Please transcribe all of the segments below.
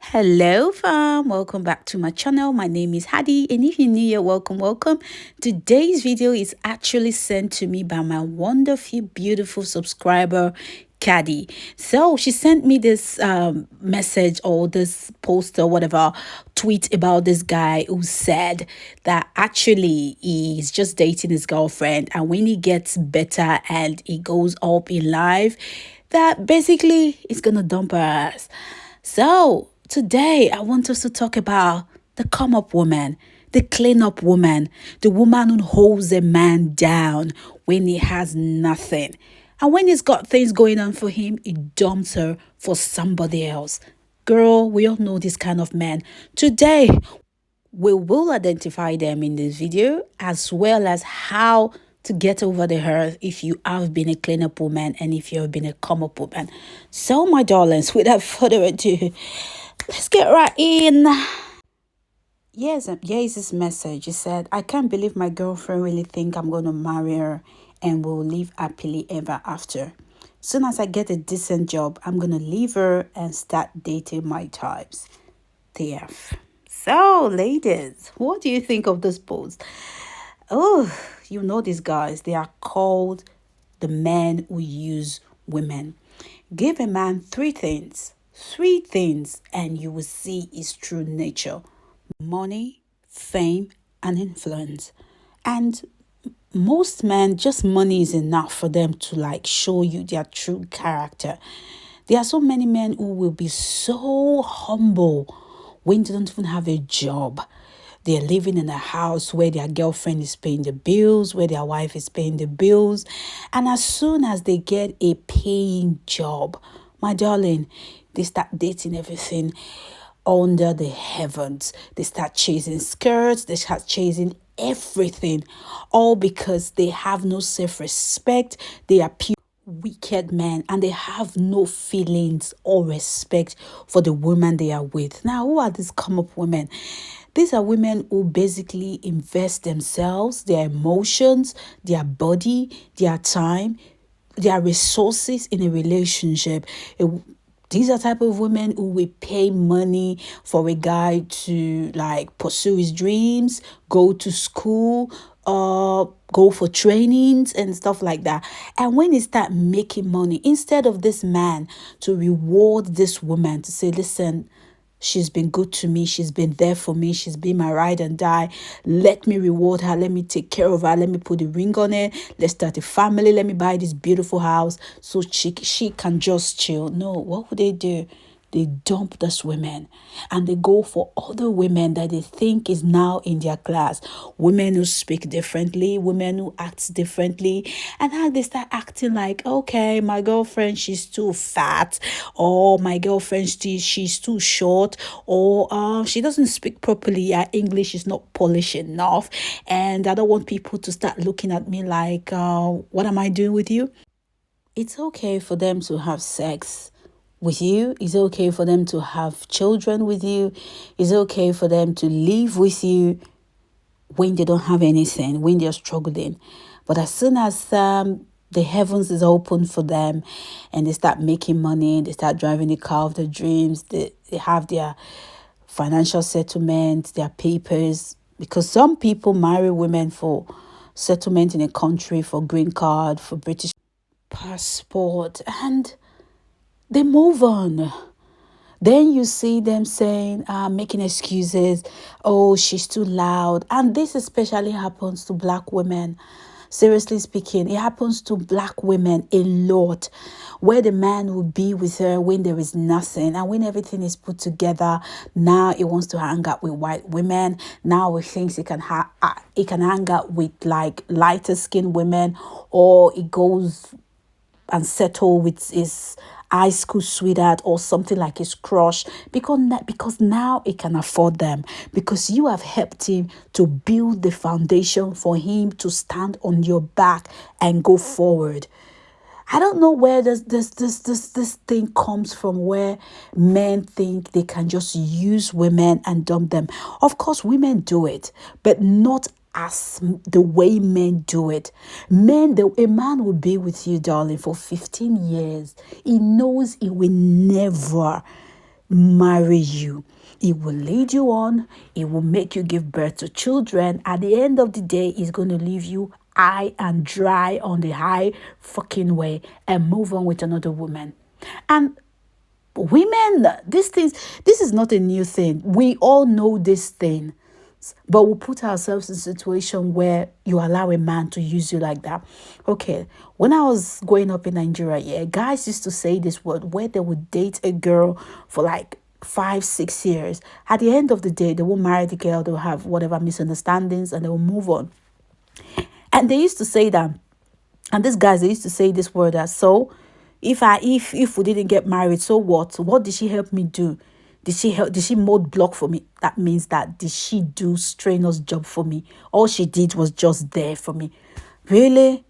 Hello, fam. Welcome back to my channel. My name is Hadi, and if you're new here, welcome. Today's video is actually sent to me by my wonderful, beautiful subscriber, Caddy. So she sent me this message or this post or whatever tweet about this guy who said that actually he's just dating his girlfriend, and when he gets better and he goes up in life, that basically he's gonna dump her ass. So, today I want us to talk about the come up woman, the clean up woman, the woman who holds a man down when he has nothing. And when he's got things going on for him, he dumps her for somebody else. Girl, we all know this kind of man. Today, we will identify them in this video as well as how to get over the hurt if you have been a clean up woman and if you've been a come up woman. So, my darlings, without further ado, let's get right in. Yes, here's his message. He said, I can't believe my girlfriend really think I'm going to marry her and we'll live happily ever after. Soon as I get a decent job, I'm going to leave her and start dating my types. TF. So, ladies, what do you think of this post? Oh, you know these guys. They are called the men who use women. Give a man three things, and you will see his true nature: money, fame, and influence. And most men, just money is enough for them to like show you their true character. There are so many men who will be so humble when they don't even have a job. They're living in a house where their girlfriend is paying the bills, where their wife is paying the bills. And as soon as they get a paying job, my darling, they start dating everything under the heavens. They start chasing skirts, they start chasing everything, all because they have no self-respect. They are pure wicked men and they have no feelings or respect for the woman they are with. Now, who are these come up women? These are women who basically invest themselves, their emotions, their body, their time, their resources in a relationship. These are type of women who will pay money for a guy to like pursue his dreams, go to school, go for trainings and stuff like that. And when he start making money, instead of this man to reward this woman, to say, listen, she's been good to me. She's been there for me. She's been my ride and die. Let me reward her. Let me take care of her. Let me put a ring on it. Let's start a family. Let me buy this beautiful house so she can just chill. No, what would they do? They dump those women and they go for other women that they think is now in their class. Women who speak differently, women who act differently. And how they start acting like, okay, my girlfriend, she's too fat, or my girlfriend, she's too short, or she doesn't speak properly. Her English is not polished enough. And I don't want people to start looking at me like, what am I doing with you? It's okay for them to have sex with you. It's okay for them to have children with you. It's okay for them to live with you when they don't have anything, when they're struggling. But as soon as the heavens is open for them and they start making money, they start driving the car of their dreams, they have their financial settlement, their papers, because some people marry women for settlement in a country, for green card, for British passport, and they move on. Then you see them saying, making excuses, oh, she's too loud. And this especially happens to black women. Seriously speaking, it happens to black women a lot, where the man will be with her when there is nothing. And when everything is put together, now he wants to hang out with white women. Now he thinks he can hang out with like lighter skinned women, or he goes and settle with his high school sweetheart or something like his crush, because now he can afford them, because you have helped him to build the foundation for him to stand on your back and go forward. I don't know where this thing comes from, where men think they can just use women and dump them. Of course, women do it, but not as the way men do it. A man will be with you, darling, for 15 years. He knows he will never marry you. It will lead you on. It will make you give birth to children. At the end of the day, it's going to leave you high and dry on the high fucking way and move on with another woman. And women, this is not a new thing. We all know this thing. But we put ourselves in a situation where you allow a man to use you like that. Okay, when I was growing up in Nigeria, yeah, guys used to say this word where they would date a girl for like 5, 6 years. At the end of the day, they will marry the girl, they'll have whatever misunderstandings and they will move on. And they used to say that, and these guys, they used to say this word that, so if we didn't get married, so what did she help me do? Did she mold block for me? That means that did she do strenuous job for me? All she did was just there for me. Really?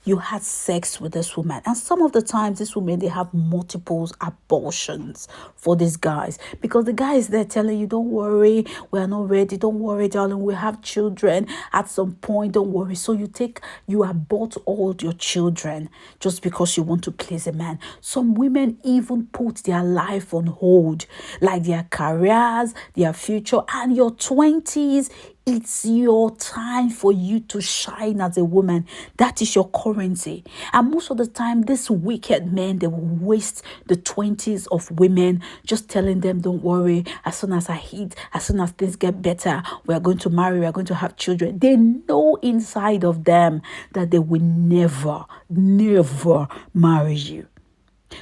You had sex with this woman, and some of the times these women, they have multiple abortions for these guys, because the guy is there telling you, don't worry, we're not ready, don't worry darling, we have children at some point, don't worry. So you abort all your children just because you want to please a man. Some women even put their life on hold, like their careers, their future, and your 20s. It's your time for you to shine as a woman. That is your currency. And most of the time, these wicked men, they will waste the 20s of women just telling them, don't worry, as soon as I hit, as soon as things get better, we are going to marry, we are going to have children. They know inside of them that they will never, never marry you.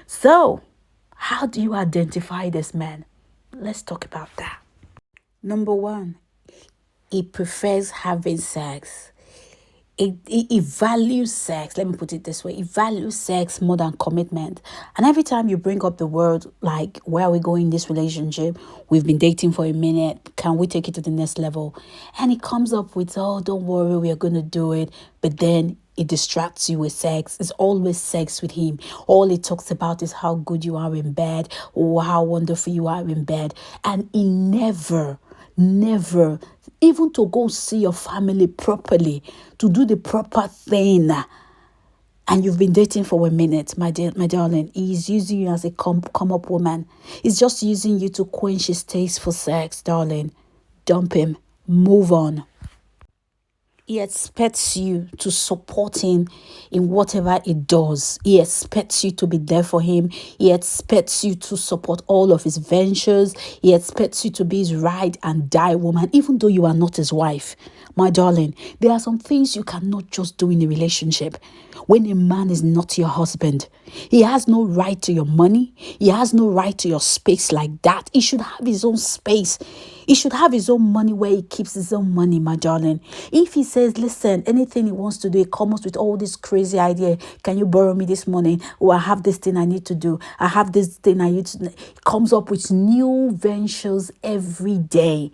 So, how do you identify this man? Let's talk about that. Number one, he prefers having sex. He values sex. Let me put it this way. He values sex more than commitment. And every time you bring up the word, like, where are we going in this relationship? We've been dating for a minute. Can we take it to the next level? And he comes up with, oh, don't worry, we are going to do it. But then it distracts you with sex. It's always sex with him. All he talks about is how good you are in bed, or how wonderful you are in bed. And he never, even to go see your family properly, to do the proper thing. And you've been dating for a minute, my darling. He's using you as a come up woman. He's just using you to quench his taste for sex, darling. Dump him. Move on. He expects you to support him in whatever he does. He expects you to be there for him. He expects you to support all of his ventures. He expects you to be his ride and die woman, even though you are not his wife. My darling, there are some things you cannot just do in a relationship. When a man is not your husband, he has no right to your money. He has no right to your space like that. He should have his own space. He should have his own money where he keeps his own money, my darling. If he says, listen, anything he wants to do, he comes with all this crazy idea. Can you borrow me this money? Or I have this thing I need to do. I have this thing I need to do. He comes up with new ventures every day.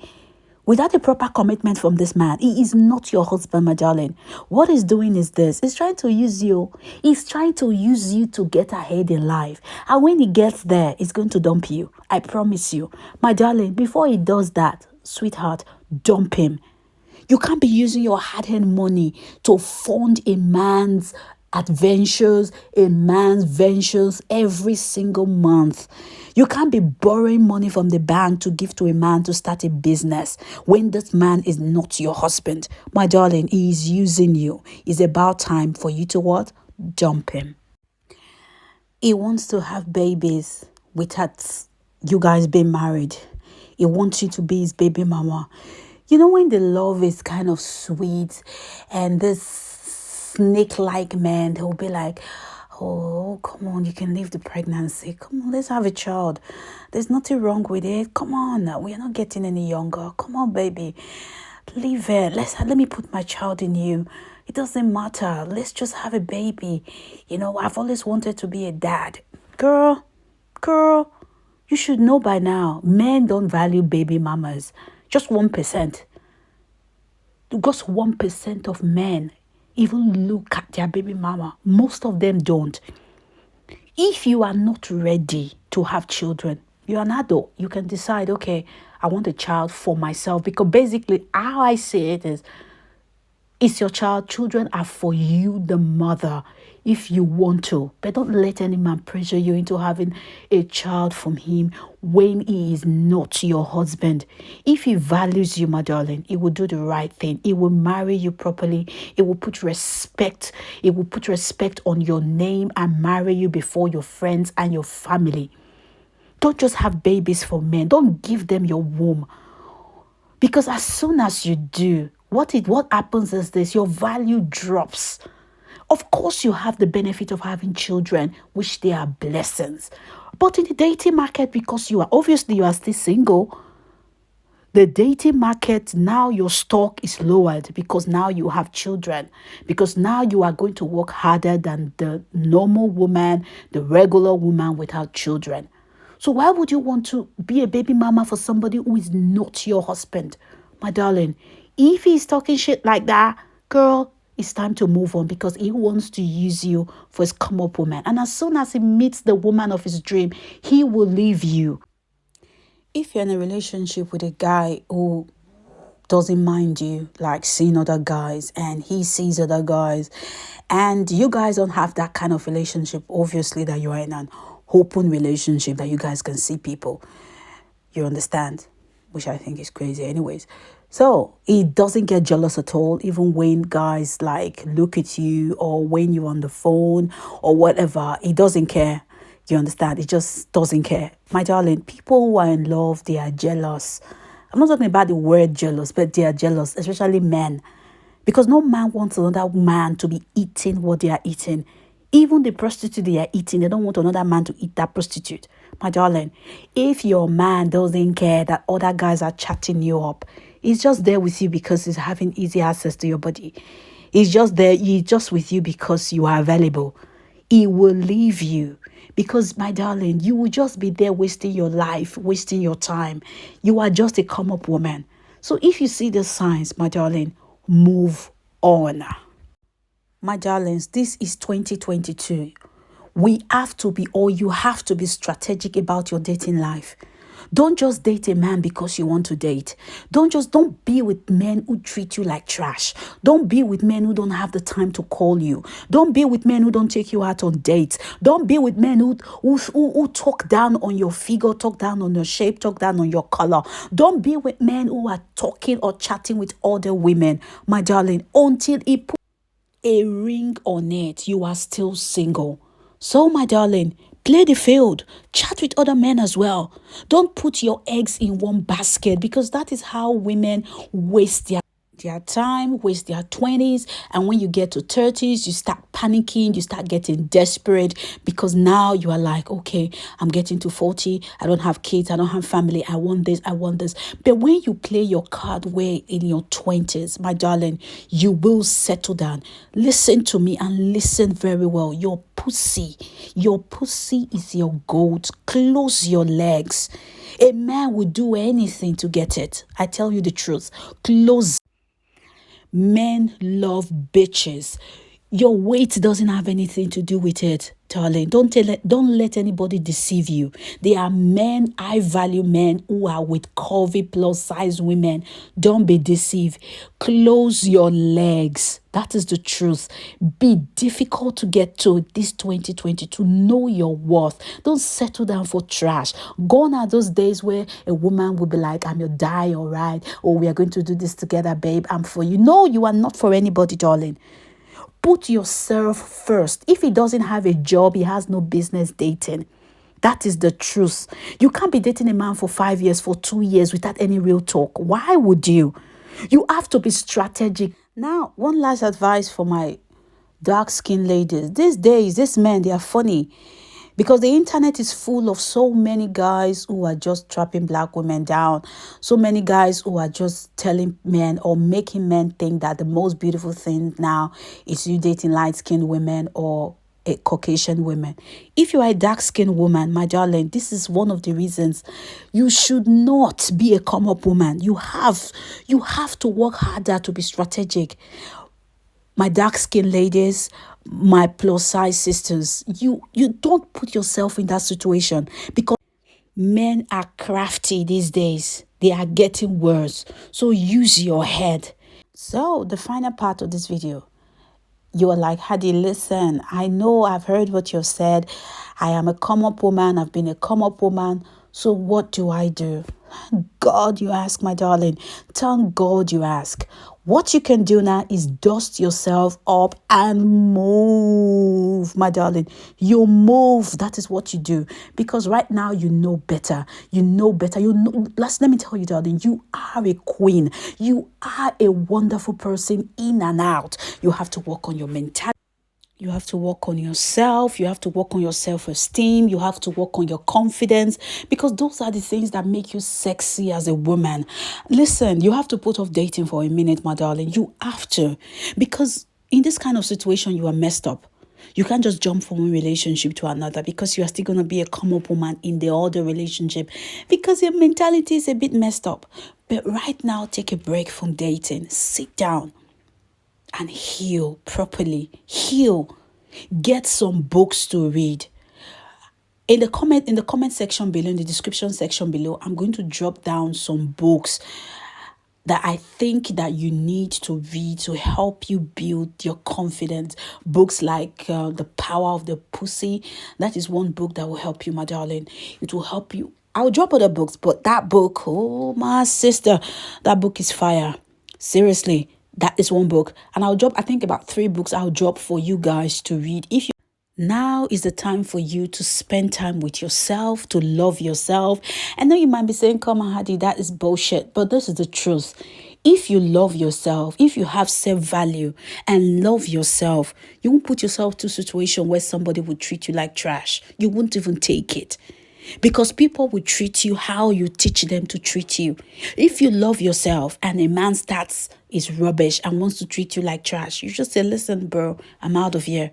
Without a proper commitment from this man, he is not your husband, my darling. What he's doing is this. He's trying to use you. He's trying to use you to get ahead in life. And when he gets there, he's going to dump you. I promise you. My darling, before he does that, sweetheart, dump him. You can't be using your hard-earned money to fund a man's adventures, a man's ventures every single month. You can't be borrowing money from the bank to give to a man to start a business when this man is not your husband. My darling, he is using you. It's about time for you to what? Dump him. He wants to have babies without you guys being married. He wants you to be his baby mama. You know, when the love is kind of sweet and this snake-like man, they'll be like, oh, come on, you can leave the pregnancy. Come on, let's have a child. There's nothing wrong with it. Come on, we are not getting any younger. Come on, baby. Leave it. Let me put my child in you. It doesn't matter. Let's just have a baby. You know, I've always wanted to be a dad. Girl, you should know by now. Men don't value baby mamas. Just 1%. Just 1% of men even look at their baby mama. Most of them don't. If you are not ready to have children, you're an adult. You can decide, okay, I want a child for myself. Because basically, how I say it is, it's your child. Children are for you, the mother. if you want to, but don't let any man pressure you into having a child from him when he is not your husband. If he values you, my darling, he will do the right thing. He will marry you properly. He will put respect. He will put respect on your name and marry you before your friends and your family. Don't just have babies for men. Don't give them your womb. Because as soon as you do, what happens is this: your value drops. Of course, you have the benefit of having children, which they are blessings. But in the dating market, because you are still single, the dating market, now your stock is lowered because now you have children. Because now you are going to work harder than the normal woman, the regular woman without children. So why would you want to be a baby mama for somebody who is not your husband? My darling, if he's talking shit like that, girl, it's time to move on, because he wants to use you for his come up woman. And as soon as he meets the woman of his dream, he will leave you. If you're in a relationship with a guy who doesn't mind you, like seeing other guys, and he sees other guys, and you guys don't have that kind of relationship, obviously, that you are in an open relationship that you guys can see people, you understand, which I think is crazy anyways. So he doesn't get jealous at all, even when guys like look at you, or when you're on the phone or whatever. He doesn't care. You understand? He just doesn't care. My darling, people who are in love, they are jealous. I'm not talking about the word jealous, but they are jealous, especially men. Because no man wants another man to be eating what they are eating. Even the prostitute they are eating, they don't want another man to eat that prostitute. My darling, if your man doesn't care that other guys are chatting you up, he's just there with you because he's having easy access to your body. He's just there, he's just with you because you are available. He will leave you. Because, my darling, you will just be there wasting your life, wasting your time. You are just a come-up woman. So if you see the signs, my darling, move on. My darlings, this is 2022. We have to be, or you have to be, strategic about your dating life. Don't just date a man because you want to date. Don't be with men who treat you like trash. Don't be with men who don't have the time to call you. Don't be with men who don't take you out on dates. Don't be with men who talk down on your figure, talk down on your shape, talk down on your color. Don't be with men who are talking or chatting with other women, my darling, until he put a ring on it, you are still single. So, my darling, play the field. Chat with other men as well. Don't put your eggs in one basket, because that is how women waste their time, waste their 20s. And when you get to 30s, you start panicking, you start getting desperate, because now you are like, okay, I'm getting to 40. I don't have kids. I don't have family. I want this. I want this. But when you play your card way in your 20s, my darling, you will settle down. Listen to me and listen very well. Your pussy is your gold. Close your legs. A man will do anything to get it. I tell you the truth. Close. Men love bitches. Your weight doesn't have anything to do with it, darling. Don't let anybody deceive you. There are men, I value men who are with curvy plus size women. Don't be deceived. Close your legs. That is the truth. Be difficult to get to this 2022. Know your worth. Don't settle down for trash. Gone are those days where a woman will be like, I'm your die, all right? Or we are going to do this together, babe. I'm for you. No, you are not for anybody, darling. Put yourself first. If he doesn't have a job, he has no business dating. That is the truth. You can't be dating a man for 5 years, for 2 years without any real talk. Why would you? You have to be strategic. Now, one last advice for my dark-skinned ladies. These days, these men, they are funny. Because the internet is full of so many guys who are just trapping black women down. So many guys who are just telling men or making men think that the most beautiful thing now is you dating light-skinned women or a Caucasian women. If you are a dark-skinned woman, my darling, this is one of the reasons you should not be a come-up woman. You have to work harder to be strategic. My dark-skinned ladies, my plus-size sisters, you don't put yourself in that situation, because men are crafty these days. They are getting worse. So use your head. So the final part of this video. You're like, Hadi, listen, I know I've heard what you've said. I am a come up woman. I've been a come up woman. So what do I do? God, you ask, my darling. Thank God you ask. What you can do now is dust yourself up and move, my darling. You move. That is what you do. Because right now you know better. You know better. You know. Let me tell you, darling, you are a queen. You are a wonderful person in and out. You have to work on your mentality. You have to work on yourself. You have to work on your self-esteem. You have to work on your confidence, because those are the things that make you sexy as a woman. Listen, you have to put off dating for a minute, my darling. You have to, because in this kind of situation, you are messed up. You can't just jump from one relationship to another, because you are still going to be a come up woman in the other relationship, because your mentality is a bit messed up. But right now, take a break from dating. Sit down and heal properly. Heal. Get some books to read. In the comment section below, in the description section below, I'm going to drop down some books that I think that you need to read to help you build your confidence. Books like The Power of the Pussy. That is one book that will help you, my darling. It will help you. I'll drop other books, but that book, oh my sister, that book is fire. Seriously, that is one book. And I'll drop, I think, about 3 books I'll drop for you guys to read. Now is the time for you to spend time with yourself, to love yourself. I know you might be saying, come on, Hadi, that is bullshit. But this is the truth. If you love yourself, if you have self-value and love yourself, you won't put yourself to a situation where somebody will treat you like trash. You won't even take it. Because people will treat you how you teach them to treat you. If you love yourself and a man starts is rubbish and wants to treat you like trash, you just say, listen, bro, I'm out of here.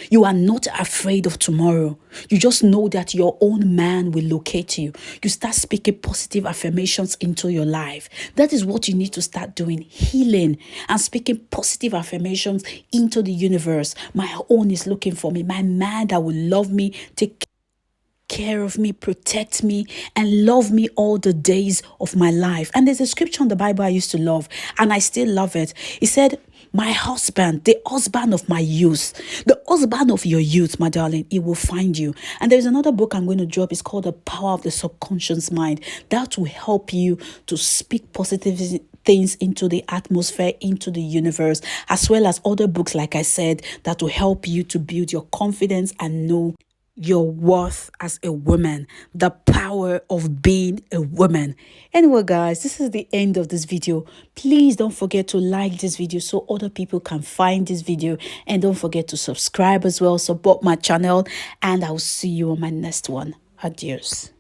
You are not afraid of tomorrow. You just know that your own man will locate you. You start speaking positive affirmations into your life. That is what you need to start doing. Healing and speaking positive affirmations into the universe. My own is looking for me. My man that will love me, take care of me, protect me, and love me all the days of my life. And there's a scripture in the Bible I used to love, and I still love it. It said, my husband, the husband of my youth, the husband of your youth, my darling, he will find you. And there's another book I'm going to drop. It's called The Power of the Subconscious Mind. That will help you to speak positive things into the atmosphere, into the universe, as well as other books, like I said, that will help you to build your confidence and know your worth as a woman, the power of being a woman. Anyway, guys, this is the end of this video. Please don't forget to like this video so other people can find this video, and don't forget to subscribe as well, support my channel, and I'll see you on my next one. Adios.